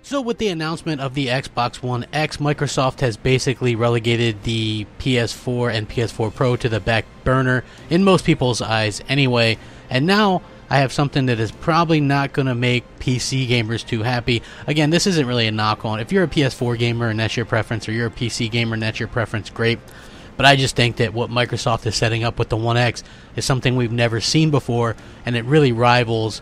So with the announcement of the Xbox One X, Microsoft has basically relegated the PS4 and PS4 Pro to the back burner in most people's eyes anyway. And now I have something that is probably not going to make PC gamers too happy. Again, this isn't really a knock on. If you're a PS4 gamer and that's your preference, or you're a PC gamer and that's your preference, great. But I just think that what Microsoft is setting up with the One X is something we've never seen before, and it really rivals,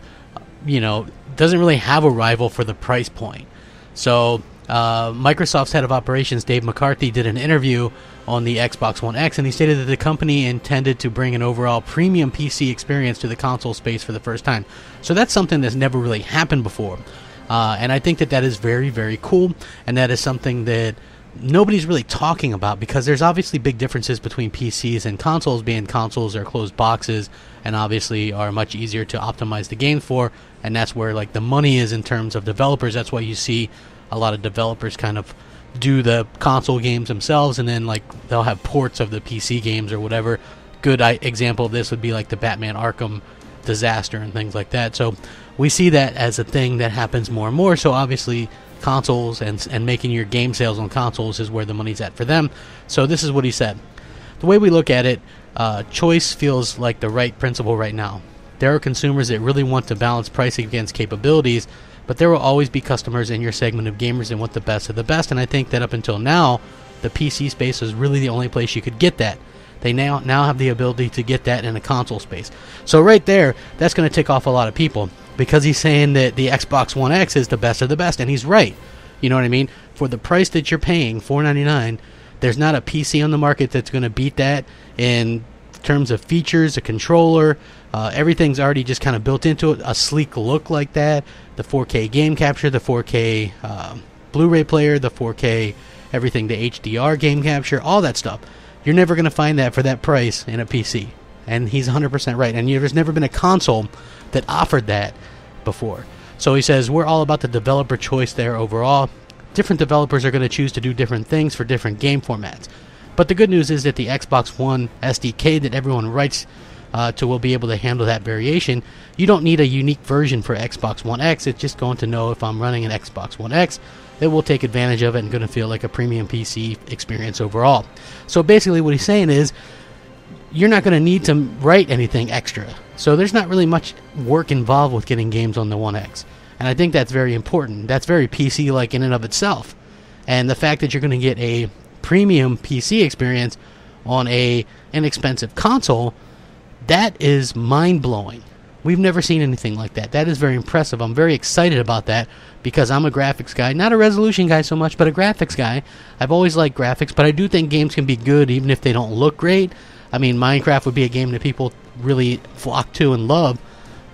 doesn't really have a rival for the price point. So Microsoft's head of operations, Dave McCarthy, did an interview on the Xbox One X, and he stated that the company intended to bring an overall premium PC experience to the console space for the first time. So that's something that's never really happened before. And I think that that is very, very cool, and that is something that nobody's really talking about, because there's obviously big differences between PCs and consoles, being consoles are closed boxes and obviously are much easier to optimize the game for, and that's where like the money is in terms of developers. That's why you see a lot of developers kind of do the console games themselves, and then like they'll have ports of the PC games or whatever. Good example of this would be like the Batman Arkham disaster and things like that. So we see that as a thing that happens more and more. So obviously consoles and making your game sales on consoles is where the money's at for them. So this is what he said. The way we look at it, choice feels like the right principle right now. There are consumers that really want to balance pricing against capabilities, but there will always be customers in your segment of gamers that want the best of the best, and I think that up until now, the PC space is really the only place you could get that. They now have the ability to get that in a console space. So right there, that's going to tick off a lot of people, because he's saying that the Xbox One X is the best of the best, and he's right. You know what I mean? For the price that you're paying, $499, there's not a PC on the market that's going to beat that in terms of features, a controller. Everything's already just kind of built into it. A sleek look like that, the 4K game capture, the 4K Blu-ray player, the 4K everything, the HDR game capture, all that stuff. You're never going to find that for that price in a PC. And he's 100% right. And there's never been a console that offered that before. So he says, we're all about the developer choice there overall. Different developers are going to choose to do different things for different game formats. But the good news is that the Xbox One SDK that everyone writes to will be able to handle that variation. You don't need a unique version for Xbox One X. It's just going to know if I'm running an Xbox One X, it will take advantage of it and going to feel like a premium PC experience overall. So basically what he's saying is, you're not going to need to write anything extra. So there's not really much work involved with getting games on the One X. And I think that's very important. That's very PC-like in and of itself. And the fact that you're going to get a premium PC experience on a inexpensive console, that is mind-blowing. We've never seen anything like that. That is very impressive. I'm very excited about that, because I'm a graphics guy. Not a resolution guy so much, but a graphics guy. I've always liked graphics, but I do think games can be good even if they don't look great. I mean, Minecraft would be a game that people really flock to and love,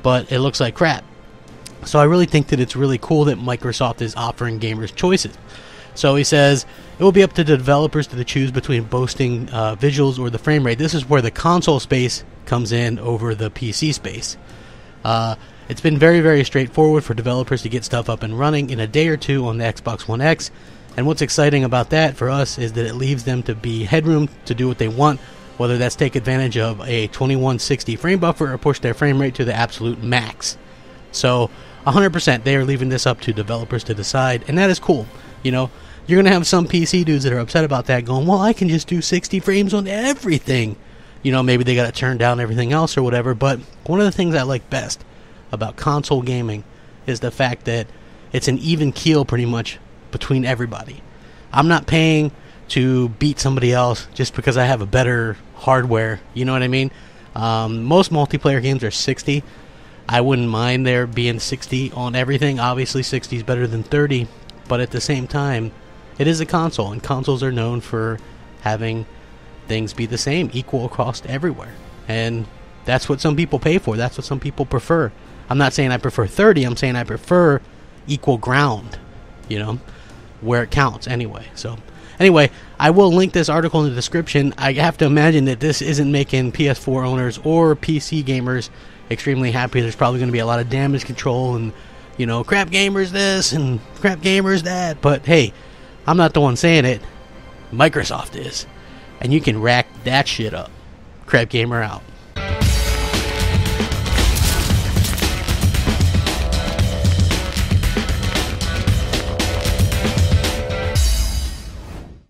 but it looks like crap. So I really think that it's really cool that Microsoft is offering gamers choices. So he says, it will be up to the developers to choose between boasting visuals or the frame rate. This is where the console space comes in over the PC space. It's been very, very straightforward for developers to get stuff up and running in a day or two on the Xbox One X. And what's exciting about that for us is that it leaves them to be headroom to do what they want, whether that's take advantage of a 2160 frame buffer or push their frame rate to the absolute max. So 100% they are leaving this up to developers to decide, and that is cool. You know, you're going to have some PC dudes that are upset about that going, well, I can just do 60 frames on everything. You know, maybe they got to turn down everything else or whatever, but one of the things I like best about console gaming is the fact that it's an even keel pretty much between everybody. I'm not paying to beat somebody else just because I have a better hardware, you know what I mean? Most multiplayer games are 60. I wouldn't mind there being 60 on everything. Obviously 60 is better than 30, but at the same time, it is a console, and consoles are known for having things be the same, equal across everywhere. And that's what some people pay for. That's what some people prefer. I'm not saying I prefer 30, I'm saying I prefer equal ground, you know, where it counts anyway. So anyway, I will link this article in the description. I have to imagine that this isn't making PS4 owners or PC gamers extremely happy. There's probably going to be a lot of damage control and, you know, crap gamers this and crap gamers that. But hey, I'm not the one saying it. Microsoft is. And you can rack that shit up. Crapgamer out.